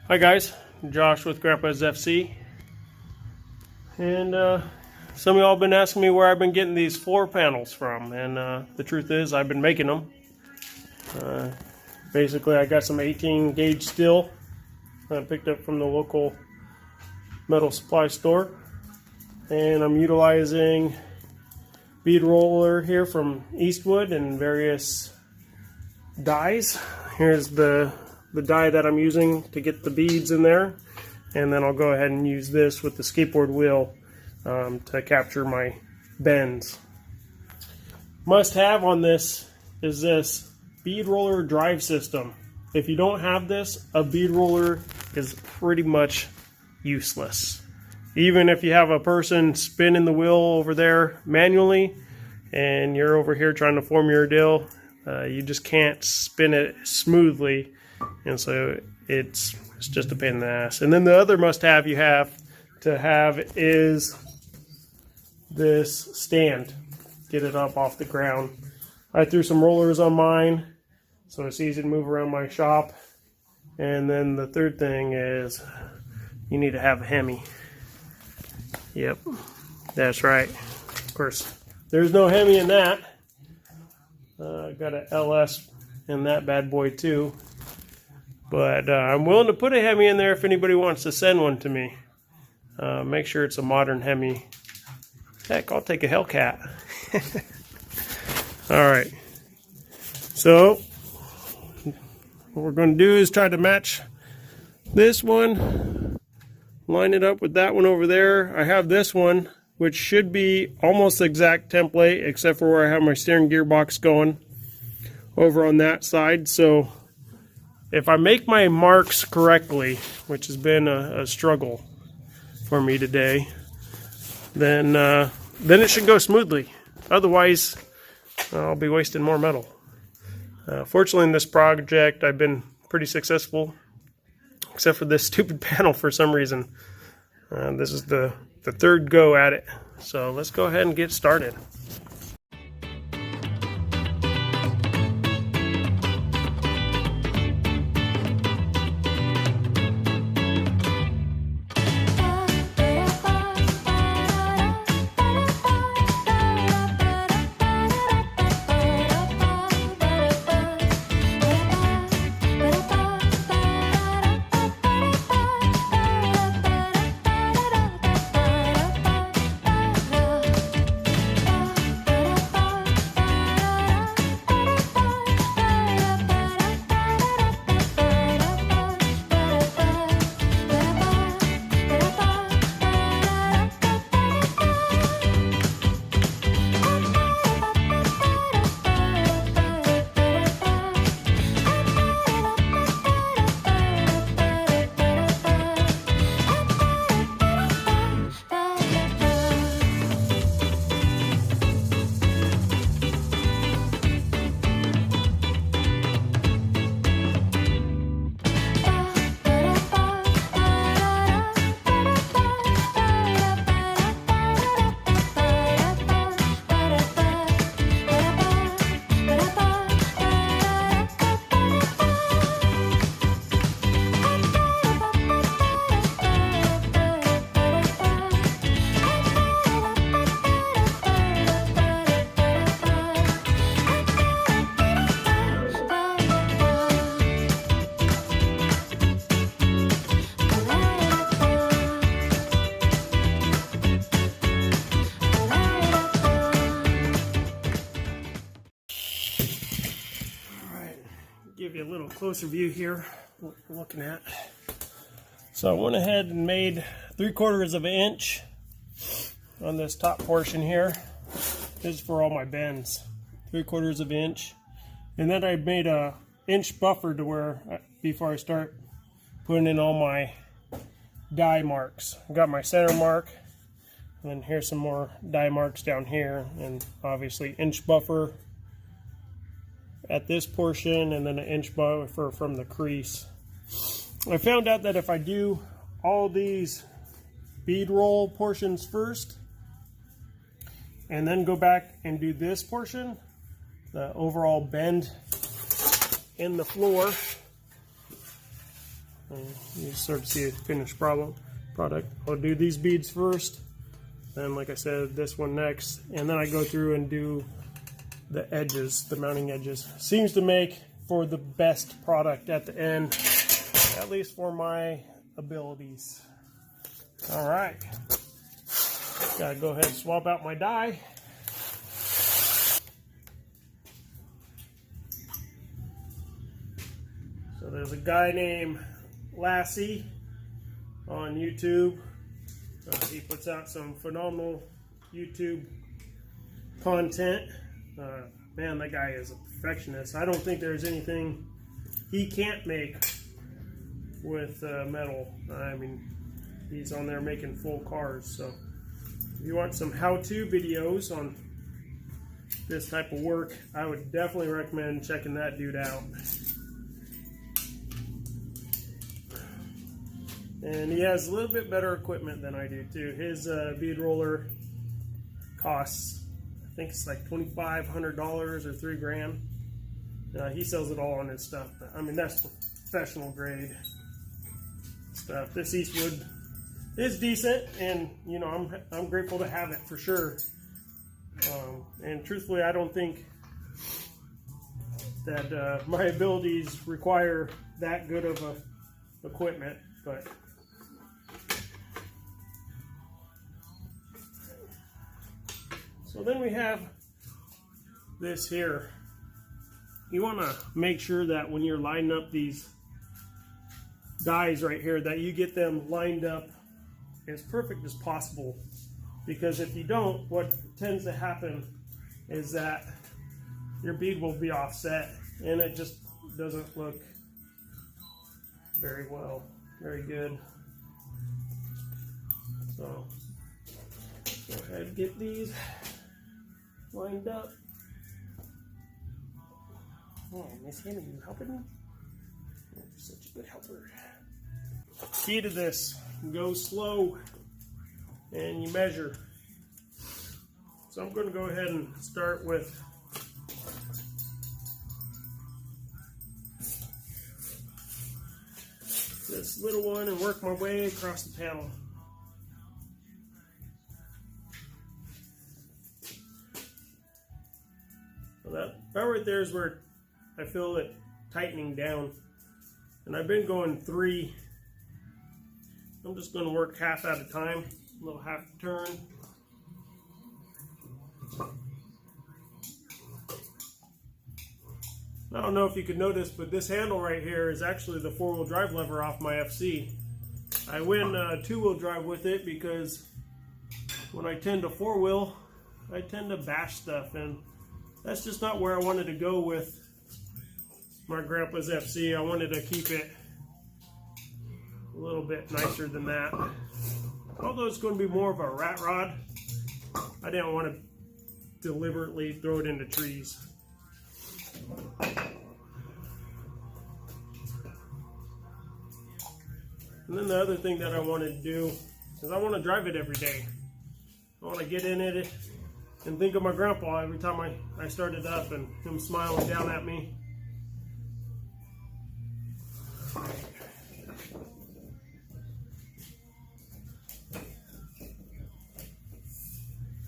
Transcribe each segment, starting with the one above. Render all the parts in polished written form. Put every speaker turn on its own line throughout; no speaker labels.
Hi guys, Josh with Grandpa's FC, and some of y'all have been asking me where I've been getting these floor panels from, and the truth is I've been making them. Basically, I got some 18 gauge steel I picked up from the local metal supply store, and I'm utilizing bead roller here from Eastwood and various dies. Here's the die that I'm using to get the beads in there, and then I'll go ahead and use this with the skateboard wheel to capture my bends. Must have on this is this bead roller drive system. If you don't have this, a bead roller is pretty much useless. Even if you have a person spinning the wheel over there manually and you're over here trying to form your deal, you just can't spin it smoothly, and so it's just a pain in the ass. And then the other must-have you have to have is this stand. Get it up off the ground. I threw some rollers on mine, so it's easy to move around my shop. And then the third thing is you need to have a Hemi. Yep, that's right. Of course, there's no Hemi in that. Got an LS in that bad boy too. But I'm willing to put a Hemi in there if anybody wants to send one to me. Make sure it's a modern Hemi. Heck, I'll take a Hellcat. Alright. So, what we're going to do is try to match this one. Line it up with that one over there. I have this one, which should be almost the exact template, except for where I have my steering gearbox going over on that side. So if I make my marks correctly, which has been a struggle for me today, then it should go smoothly. Otherwise, I'll be wasting more metal. Fortunately, in this project, I've been pretty successful, except for this stupid panel for some reason. This is the third go at it. So let's go ahead and get started. Give you a little closer view here, what we're looking at. So I went ahead and made 3/4 of an inch on this top portion here. This is for all my bends, 3/4 of an inch. And then I made a inch buffer to where, before I start putting in all my die marks. I got my center mark, and then here's some more die marks down here, and obviously inch buffer at this portion, and then an inch buffer from the crease. I found out that if I do all these bead roll portions first and then go back and do this portion, the overall bend in the floor, And you start to see a finished product. I'll do these beads first, then like I said, this one next, and then I go through and do the edges, the mounting edges. Seems to make for the best product at the end, at least for my abilities. All right, gotta go ahead and swap out my die. So there's a guy named Lassie on YouTube. He puts out some phenomenal YouTube content. Man, that guy is a perfectionist. I don't think there's anything he can't make with metal. I mean, he's on there making full cars. So if you want some how-to videos on this type of work, I would definitely recommend checking that dude out. And he has a little bit better equipment than I do too. His bead roller costs, I think it's like $2,500 or $3,000. He sells it all on his stuff. But, I mean, that's professional grade stuff. This Eastwood is decent, and you know, I'm grateful to have it for sure. And truthfully, I don't think that my abilities require that good of a equipment, but. So then we have this here. You want to make sure that when you're lining up these dies right here, that you get them lined up as perfect as possible. Because if you don't, what tends to happen is that your bead will be offset and it just doesn't look very well, very good. So go ahead and get these lined up. Oh, Miss Henny, you helping me? You're such a good helper. Key to this, go slow and you measure. So I'm going to go ahead and start with this little one and work my way across the panel. That right there is where I feel it tightening down, and I've been going 3. I'm just going to work half at a time, a little half turn. I don't know if you could notice, but this handle right here is actually the 4-wheel drive lever off my FC. I win 2-wheel drive with it because when I tend to 4-wheel, I tend to bash stuff, and that's just not where I wanted to go with my grandpa's FC. I wanted to keep it a little bit nicer than that. Although it's going to be more of a rat rod, I didn't want to deliberately throw it into trees. And then the other thing that I wanted to do is I want to drive it every day. I want to get in it and think of my grandpa every time I started up and him smiling down at me.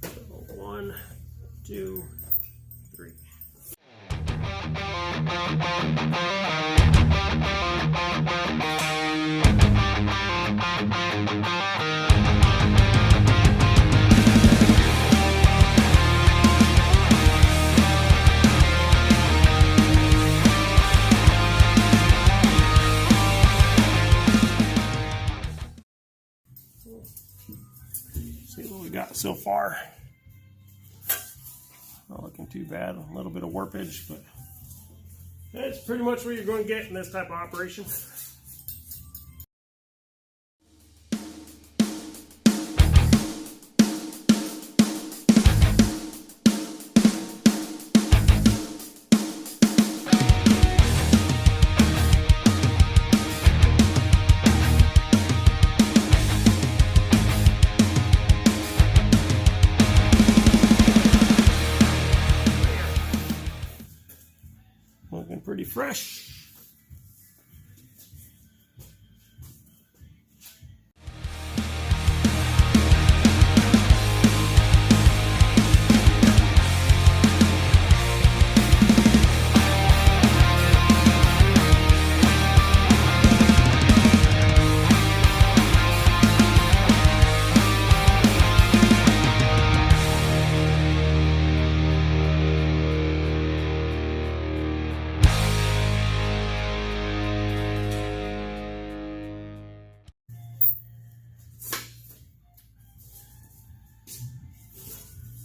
So 1, 2, 3. See what we got so far. Not looking too bad. A little bit of warpage, but that's pretty much what you're going to get in this type of operation. Looking pretty fresh.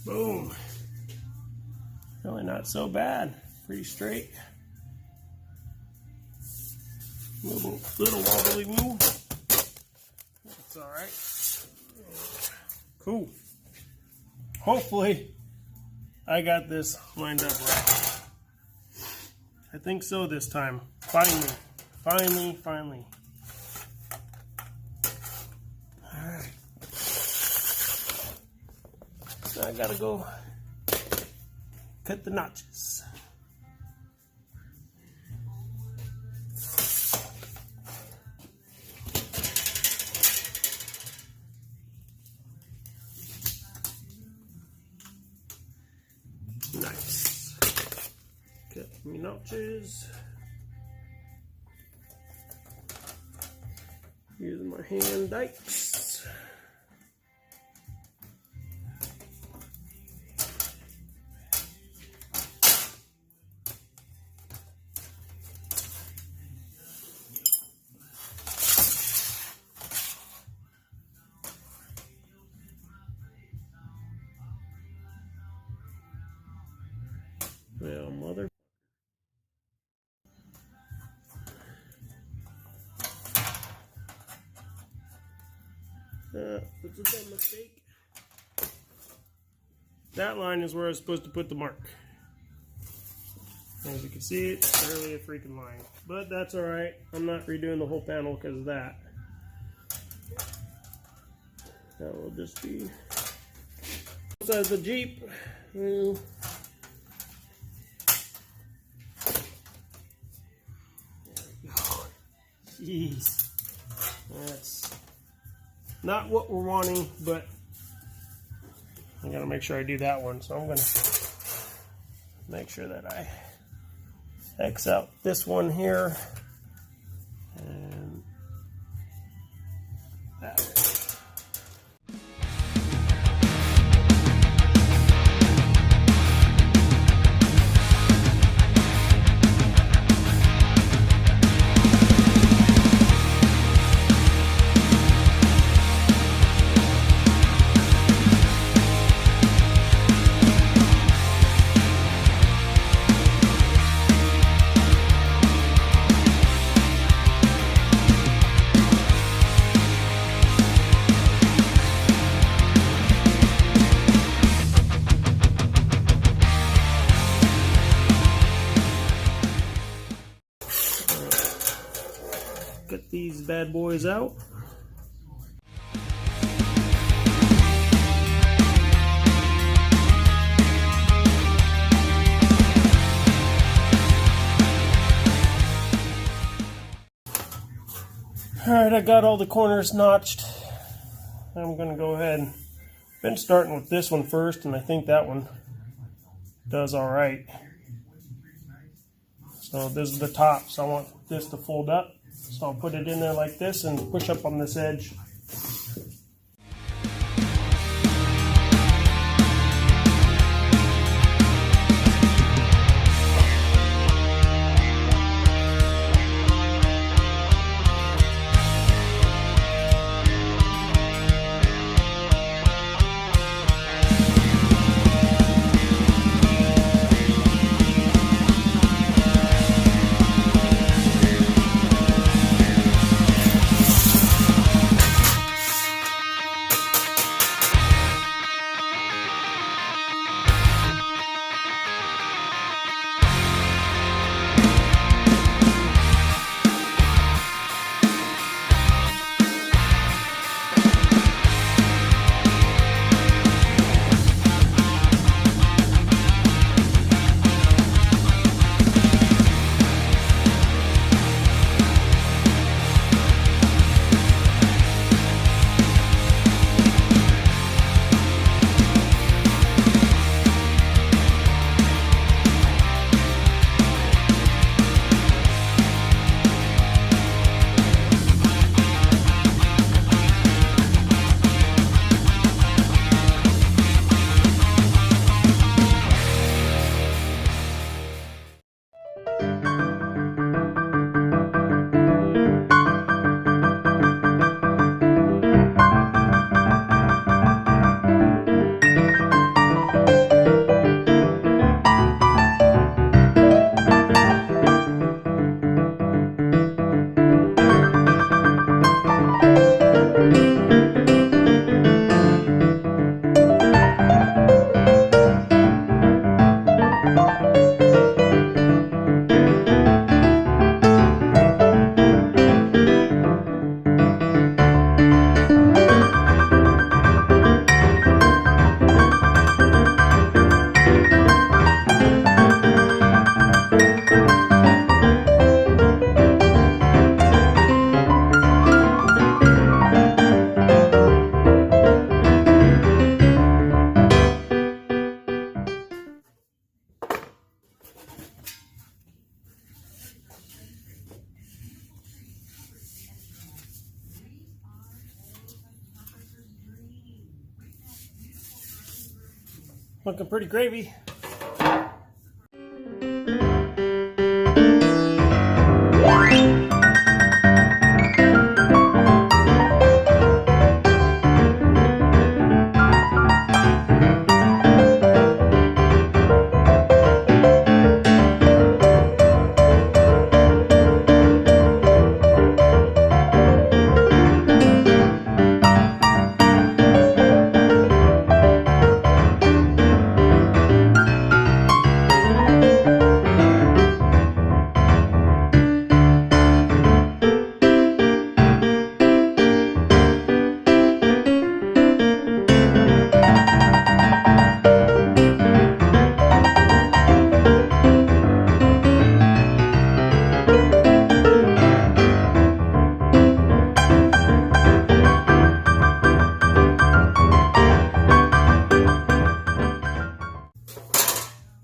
Boom. Really not so bad. Pretty straight. Little wobbly move. That's alright. Cool. Hopefully I got this lined up right. I think so this time. Finally. Alright. So I gotta go cut the notches. Nice. Cut my notches. Using my hand dikes. Well, mother. That's a dumb mistake. That line is where I was supposed to put the mark. As you can see, it's barely a freaking line. But that's alright. I'm not redoing the whole panel because of that. That will just be size the Jeep. Well, jeez, that's not what we're wanting, but I gotta make sure I do that one. So I'm gonna make sure that I X out this one here and that one. Get these bad boys out. Alright, I got all the corners notched. I'm going to go ahead. Been starting with this one first, and I think that one does alright. So this is the top, so I want this to fold up. So I'll put it in there like this and push up on this edge. Looking pretty gravy.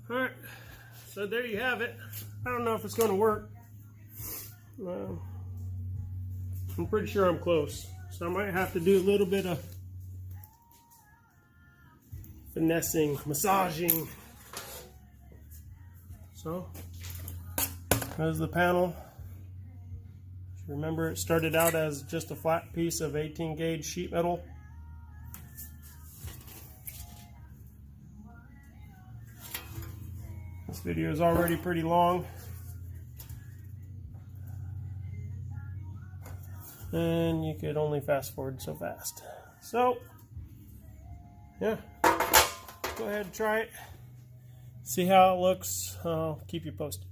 Alright, so there you have it. I don't know if it's going to work. I'm pretty sure I'm close. So I might have to do a little bit of finessing, massaging. So, there's the panel. Remember, it started out as just a flat piece of 18 gauge sheet metal. This video is already pretty long, and you could only fast forward so fast. So, yeah, go ahead and try it. See how it looks. I'll keep you posted.